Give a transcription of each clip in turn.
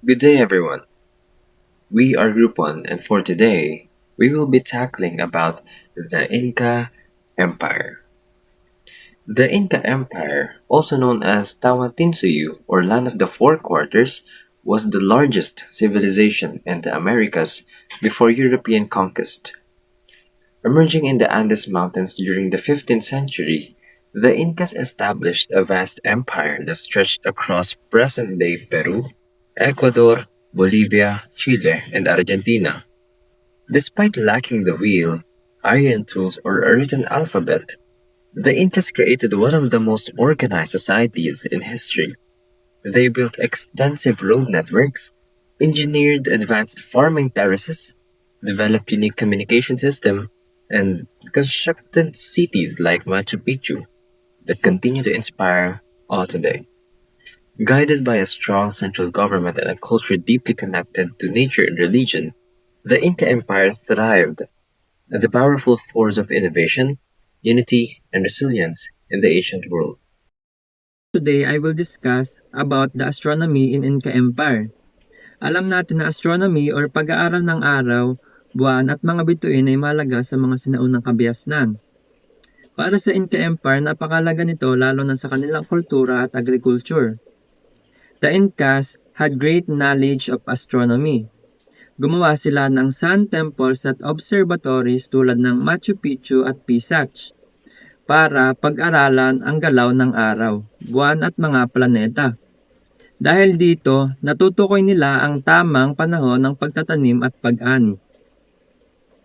Good day, everyone. We are Group 1, and for today, we will be tackling about the Inca Empire. The Inca Empire, also known as Tawantinsuyu or Land of the Four Quarters, was the largest civilization in the Americas before European conquest. Emerging in the Andes Mountains during the 15th century, the Incas established a vast empire that stretched across present-day Peru, Ecuador, Bolivia, Chile, and Argentina. Despite lacking the wheel, iron tools, or a written alphabet, the Incas created one of the most organized societies in history. They built extensive road networks, engineered advanced farming terraces, developed unique communication systems, and constructed cities like Machu Picchu that continue to inspire all today. Guided by a strong central government and a culture deeply connected to nature and religion, the Inca Empire thrived as a powerful force of innovation, unity, and resilience in the ancient world. Today, I will discuss about the astronomy in Inca Empire. Alam natin na astronomy or pag-aaral ng araw, buwan at mga bituin ay mahalaga sa mga sinaunang kabiasnan. Para sa Inca Empire, napakalaga nito lalo na sa kanilang kultura at agriculture. The Incas had great knowledge of astronomy. Gumawa sila ng sun temples at observatories tulad ng Machu Picchu at Pisach para pag-aralan ang galaw ng araw, buwan at mga planeta. Dahil dito, natutukoy nila ang tamang panahon ng pagtatanim at pag-ani.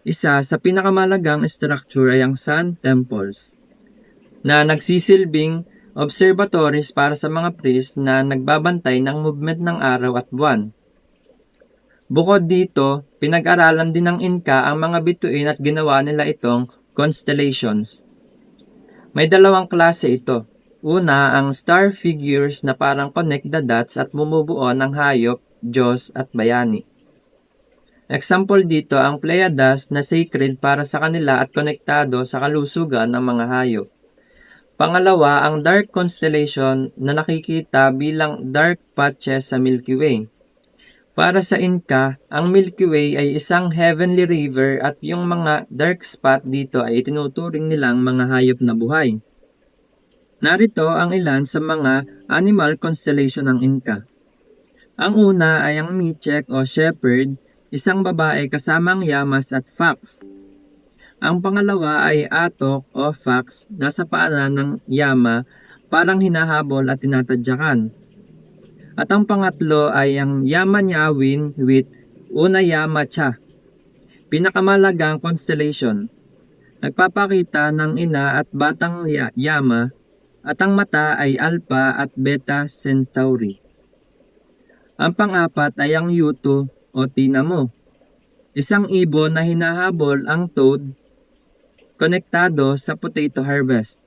Isa sa pinakamalagang structure ay ang sun temples, na nagsisilbing observatories para sa mga priest na nagbabantay ng movement ng araw at buwan. Bukod dito, pinag-aralan din ng Inca ang mga bituin at ginawa nila itong constellations. May dalawang klase ito. Una, ang star figures na parang connect the dots at bumubuo ng hayop, Diyos at bayani. Example dito ang Pleiades na sacred para sa kanila at konektado sa kalusugan ng mga hayop. Pangalawa, ang dark constellation na nakikita bilang dark patches sa Milky Way. Para sa Inca, ang Milky Way ay isang heavenly river at yung mga dark spot dito ay tinuturing nilang mga hayop na buhay. Narito ang ilan sa mga animal constellation ng Inca. Ang una ay ang Michek o Shepherd, isang babae kasamang Yamas at Fox. Ang pangalawa ay Atok o Fox, nasa paanan ng Yama, parang hinahabol at tinatadyakan. At ang pangatlo ay ang Yama Nyawin with Una Yama Cha, pinakamalagang constellation. Nagpapakita ng ina at batang Yama at ang mata ay Alpha at Beta Centauri. Ang pang-apat ay ang Yuto o Tinamo, isang ibon na hinahabol ang toad konektado sa potato harvest.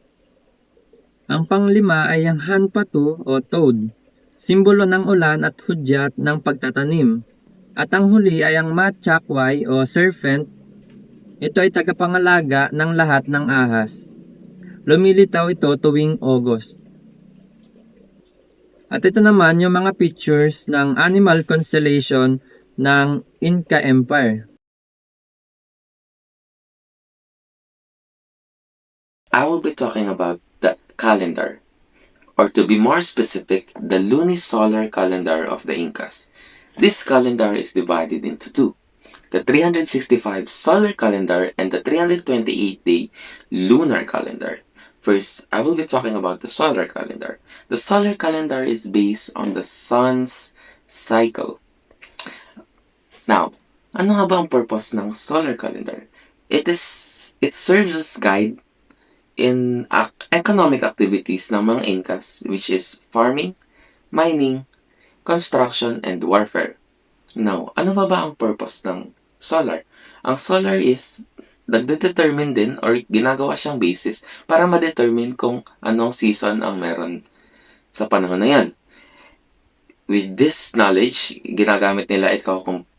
Ang panglima ay ang Hanpatu o Toad, simbolo ng ulan at hudyat ng pagtatanim. At ang huli ay ang Machakway o Serpent. Ito ay tagapangalaga ng lahat ng ahas. Lumilitaw ito tuwing August. At ito naman yung mga pictures ng animal constellation ng Inca Empire. I will be talking about the calendar, or to be more specific, the lunisolar calendar of the Incas. This calendar is divided into two: the 365 solar calendar and the 328-day lunar calendar. First, I will be talking about the solar calendar. The solar calendar is based on the sun's cycle. Now, ano nga ba ang purpose ng solar calendar? It serves as guide in economic activities ng mga Incas, which is farming, mining, construction, and warfare. Now, ano ba ang purpose ng solar? Ang solar is nagde-determine din or ginagawa siyang basis para ma-determine kung anong season ang meron sa panahon na yan. With this knowledge, ginagamit nila ito kung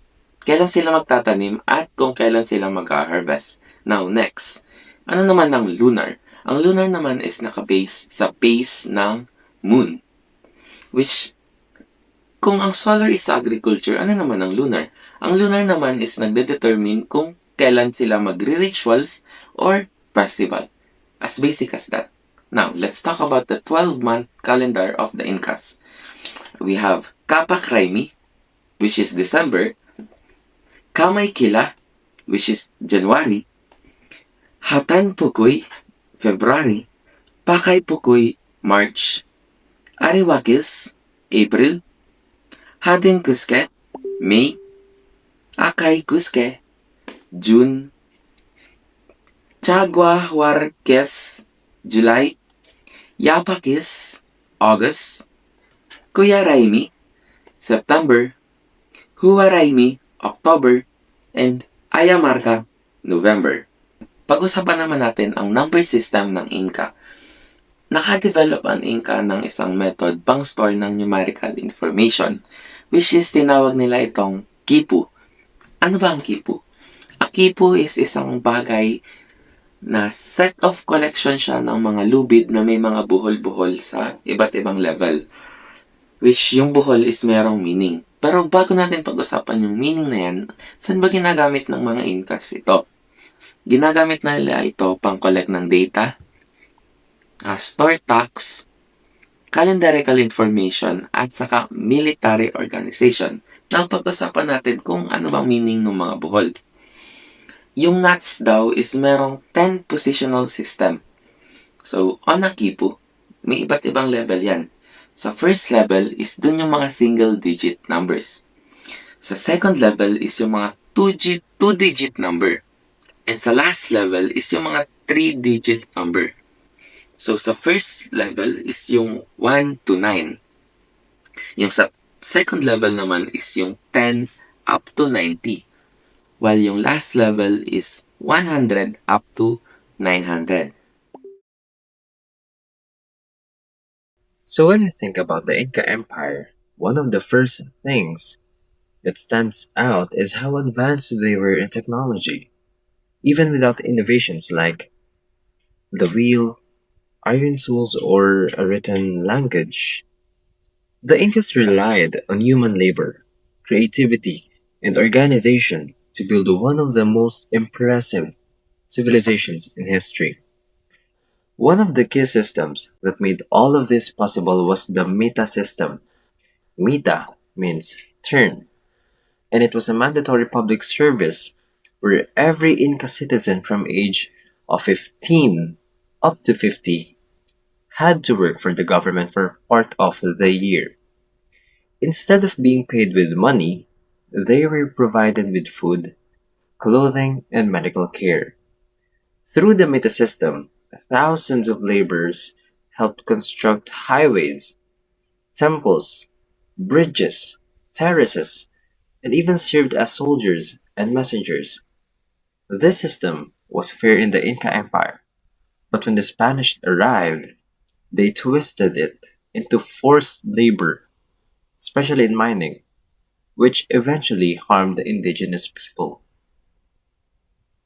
kailan sila magtatanim at kung kailan sila mag-harvest. Now, next, ano naman ang lunar? Ang lunar naman is nakabase sa phase ng moon, which Kung ang solar is agriculture, ano naman ang lunar? Ang lunar naman is nagde-determine kung kailan sila magre-rituals or festival. As basic as that. Now, let's talk about the 12-month calendar of the Incas. We have Kapak Raimi, which is December, Kamay Kila, which is January, Hatan Pukoy, February, Pakay Pukoy, March, Ariwakis, April, Hadin Kuske, May, Akay Kuske, June, Chagwa Huarques, July, Yapakis, August, Kuya Raimi, September, Huaraimi, October, and Ayamarka, November. Pag-usapan naman natin ang number system ng Inca. Nakadevelop ang Inca ng isang method pang store ng numerical information, which is tinawag nila itong kipu. Ano ba ang kipu? Ang kipu is isang bagay na set of collection siya ng mga lubid na may mga buhol-buhol sa iba't ibang level. Which yung buhol is merong meaning. Pero bago natin pag-usapan yung meaning na yan, saan ba ginagamit ng mga Incas ito? Ginagamit na nila ito pang collect ng data, store tax, calendarical information, at saka military organization. Nang pag-usapan natin kung ano bang meaning ng mga buhol. Yung knots daw is merong 10 positional system. So, on a kipu, may iba't ibang level yan. Sa first level is dun yung mga single-digit numbers. Sa second level is yung mga 2-digit number. And sa last level is yung mga 3-digit number. So, sa first level is yung 1 to 9. Yung sa second level naman is yung 10 up to 90. While yung last level is 100 up to 900. So when you think about the Inca Empire, one of the first things that stands out is how advanced they were in technology, even without innovations like the wheel, iron tools, or a written language. The Incas relied on human labor, creativity, and organization to build one of the most impressive civilizations in history. One of the key systems that made all of this possible was the Mita system. Mita means turn, and it was a mandatory public service where every Inca citizen from age of 15 up to 50 had to work for the government for part of the year. Instead of being paid with money, they were provided with food, clothing, and medical care. Through the Mita system, thousands of laborers helped construct highways, temples, bridges, terraces, and even served as soldiers and messengers. This system was fair in the Inca Empire, but when the Spanish arrived, they twisted it into forced labor, especially in mining, which eventually harmed the indigenous people.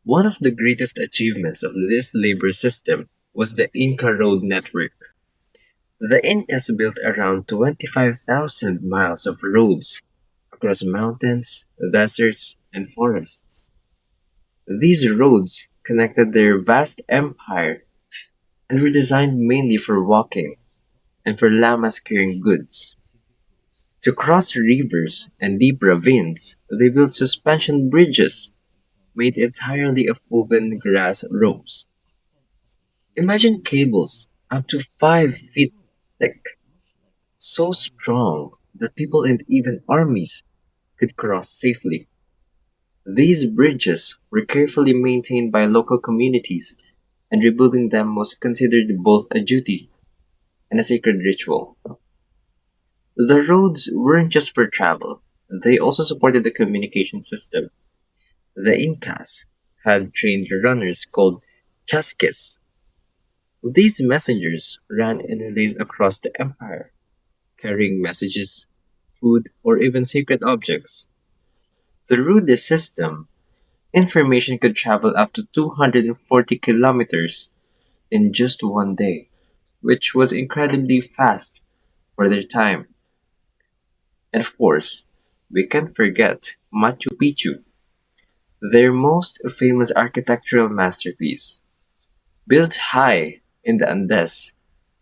One of the greatest achievements of this labor system was the Inca road network. The Incas built around 25,000 miles of roads across mountains, deserts, and forests. These roads connected their vast empire and were designed mainly for walking and for llamas carrying goods. To cross rivers and deep ravines, they built suspension bridges made entirely of woven grass ropes. Imagine cables up to 5 feet thick, so strong that people and even armies could cross safely. These bridges were carefully maintained by local communities, and rebuilding them was considered both a duty and a sacred ritual. The roads weren't just for travel, they also supported the communication system. The Incas had trained runners called chasques. These messengers ran in relays across the empire, carrying messages, food, or even sacred objects. Through this system, information could travel up to 240 kilometers in just one day, which was incredibly fast for their time. And of course, we can't forget Machu Picchu, their most famous architectural masterpiece. Built high in the Andes,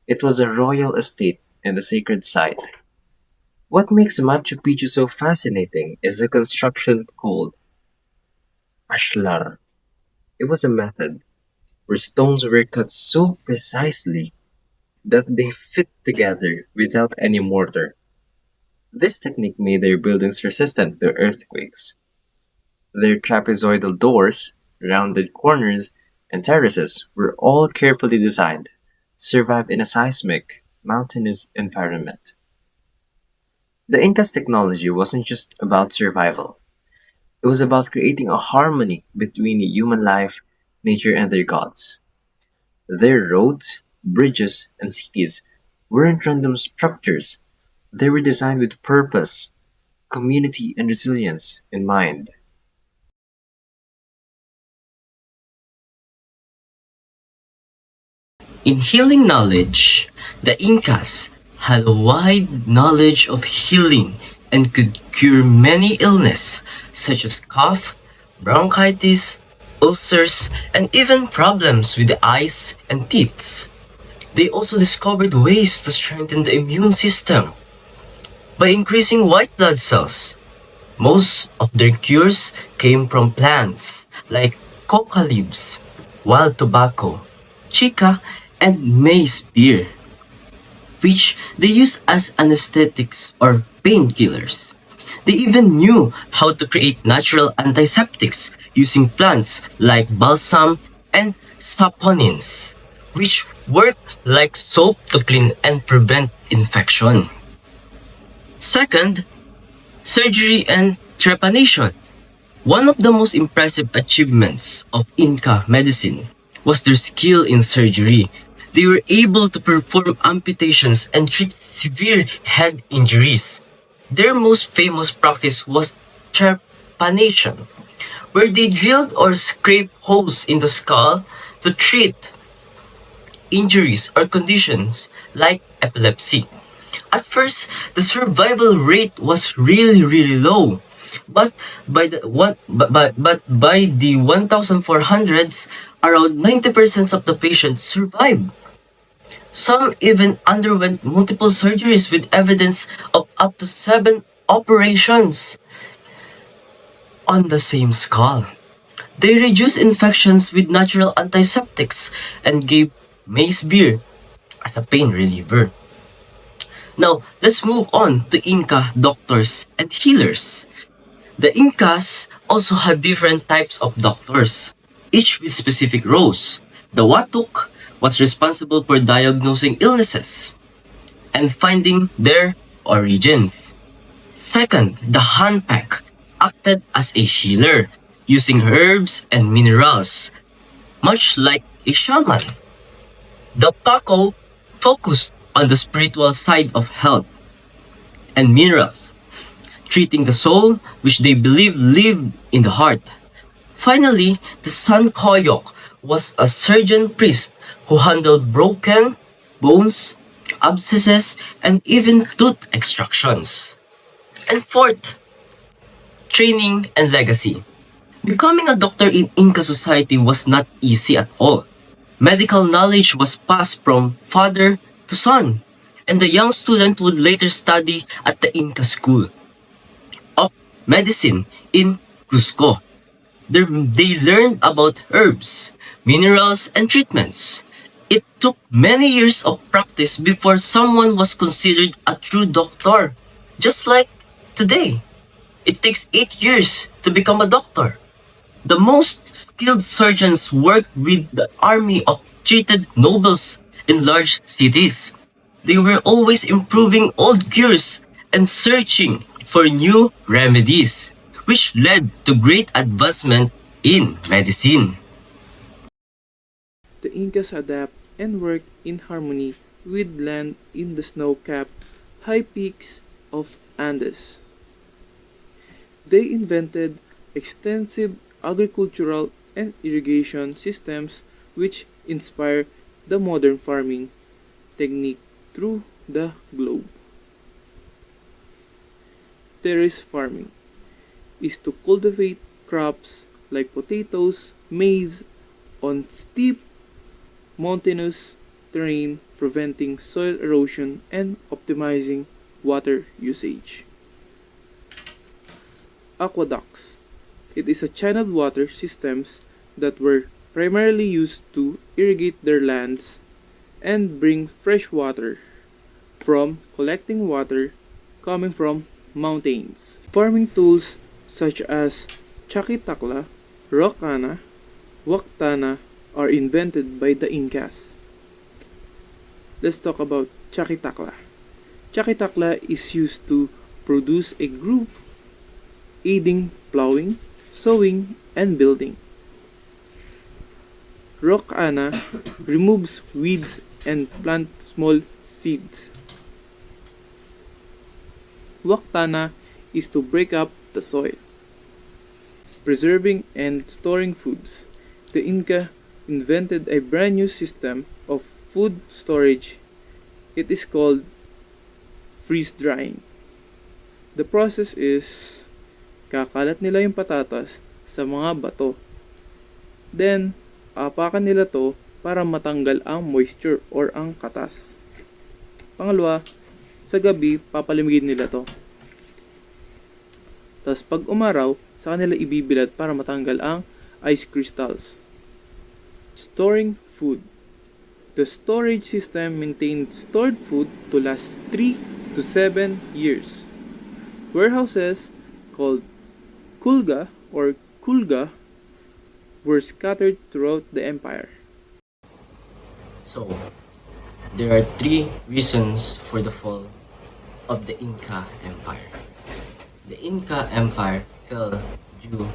it was a royal estate and a sacred site. What makes Machu Picchu so fascinating is the construction called ashlar. It was a method where stones were cut so precisely that they fit together without any mortar. This technique made their buildings resistant to earthquakes. Their trapezoidal doors, rounded corners, and terraces were all carefully designed to survive in a seismic, mountainous environment. The Incas' technology wasn't just about survival, it was about creating a harmony between human life, nature, and their gods. Their roads, bridges, and cities weren't random structures, they were designed with purpose, community, and resilience in mind. In healing knowledge, the Incas had a wide knowledge of healing and could cure many illnesses such as cough, bronchitis, ulcers, and even problems with the eyes and teeth. They also discovered ways to strengthen the immune system by increasing white blood cells. Most of their cures came from plants like coca leaves, wild tobacco, chica, and maize beer, which they used as anesthetics or painkillers. They even knew how to create natural antiseptics using plants like balsam and saponins, which work like soap to clean and prevent infection. Second, surgery and trepanation. One of the most impressive achievements of Inca medicine was their skill in surgery. They were able to perform amputations and treat severe head injuries. Their most famous practice was trepanation, where they drilled or scraped holes in the skull to treat injuries or conditions like epilepsy. At first, the survival rate was really low. But by the 1400s, around 90% of the patients survived. Some even underwent multiple surgeries with evidence of up to 7 operations on the same skull. They reduced infections with natural antiseptics and gave maize beer as a pain reliever. Now, let's move on to Inca doctors and healers. The Incas also had different types of doctors, each with specific roles. The Watuk was responsible for diagnosing illnesses and finding their origins. Second, the Hanpak acted as a healer, using herbs and minerals, much like a shaman. The Paco focused on the spiritual side of health and minerals, treating the soul which they believed lived in the heart. Finally, the San Koyok was a surgeon priest who handled broken bones, abscesses, and even tooth extractions. And fourth, training and legacy. Becoming a doctor in Inca society was not easy at all. Medical knowledge was passed from father to son, and the young student would later study at the Inca school of medicine in Cusco. They learned about herbs, minerals, and treatments. It took many years of practice before someone was considered a true doctor. Just like today, it takes 8 years to become a doctor. The most skilled surgeons worked with the army of treated nobles in large cities. They were always improving old cures and searching for new remedies, which led to great advancement in medicine. The Incas adapt and work in harmony with land in the snow-capped high peaks of Andes. They invented extensive agricultural and irrigation systems which inspire the modern farming technique through the globe. terrace farming is to cultivate crops like potatoes, maize on steep mountainous terrain, preventing soil erosion and optimizing water usage. Aqueducts. It is a channeled water systems that were primarily used to irrigate their lands and bring fresh water from collecting water coming from mountains. Farming tools such as chakitakla, rokana, waktana are invented by the Incas. Let's talk about chakitakla. Chakitakla is used to produce a groove aiding plowing, sowing, and building. Rokana removes weeds and plant small seeds. Waktana is to break up the soil. Preserving and storing foods. The Inca invented a brand new system of food storage. It is called freeze drying. The process is kakalat nila yung patatas sa mga bato. Then, apakan nila to para matanggal ang moisture or ang katas. Pangalawa, sa gabi, papalamigin nila to. Tapos pag umaraw, sa kanila ibibilad para matanggal ang ice crystals. Storing food. The storage system maintained stored food to last 3 to 7 years. Warehouses called kulga or kulga were scattered throughout the empire. So, there are three reasons for the fall of the Inca Empire. The Inca Empire fell due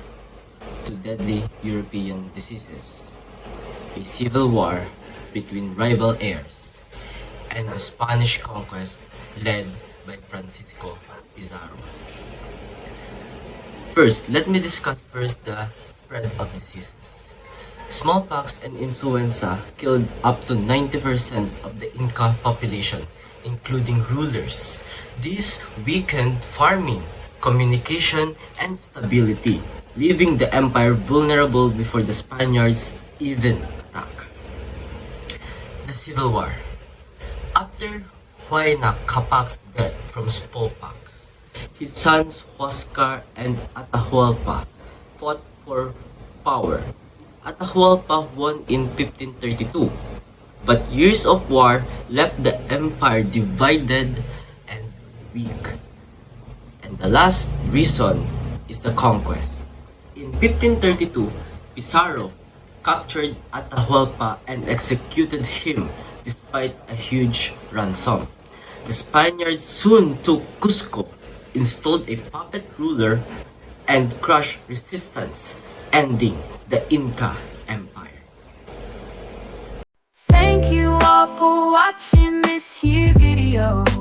to deadly European diseases, a civil war between rival heirs, and the Spanish conquest led by Francisco Pizarro. First, let me discuss the spread of diseases. Smallpox and influenza killed up to 90% of the Inca population, including rulers. These weakened farming, communication, and stability, leaving the empire vulnerable before the Spaniards even attack. The Civil War. After Huayna Capac's death from smallpox, his sons Huascar and Atahualpa fought for power. Atahualpa won in 1532, but years of war left the empire divided and weak. And the last reason is the conquest. In 1532, Pizarro captured Atahualpa and executed him despite a huge ransom. The Spaniards soon took Cusco, installed a puppet ruler, and crushed resistance, ending the Inca Empire. Thank you all for watching this here video.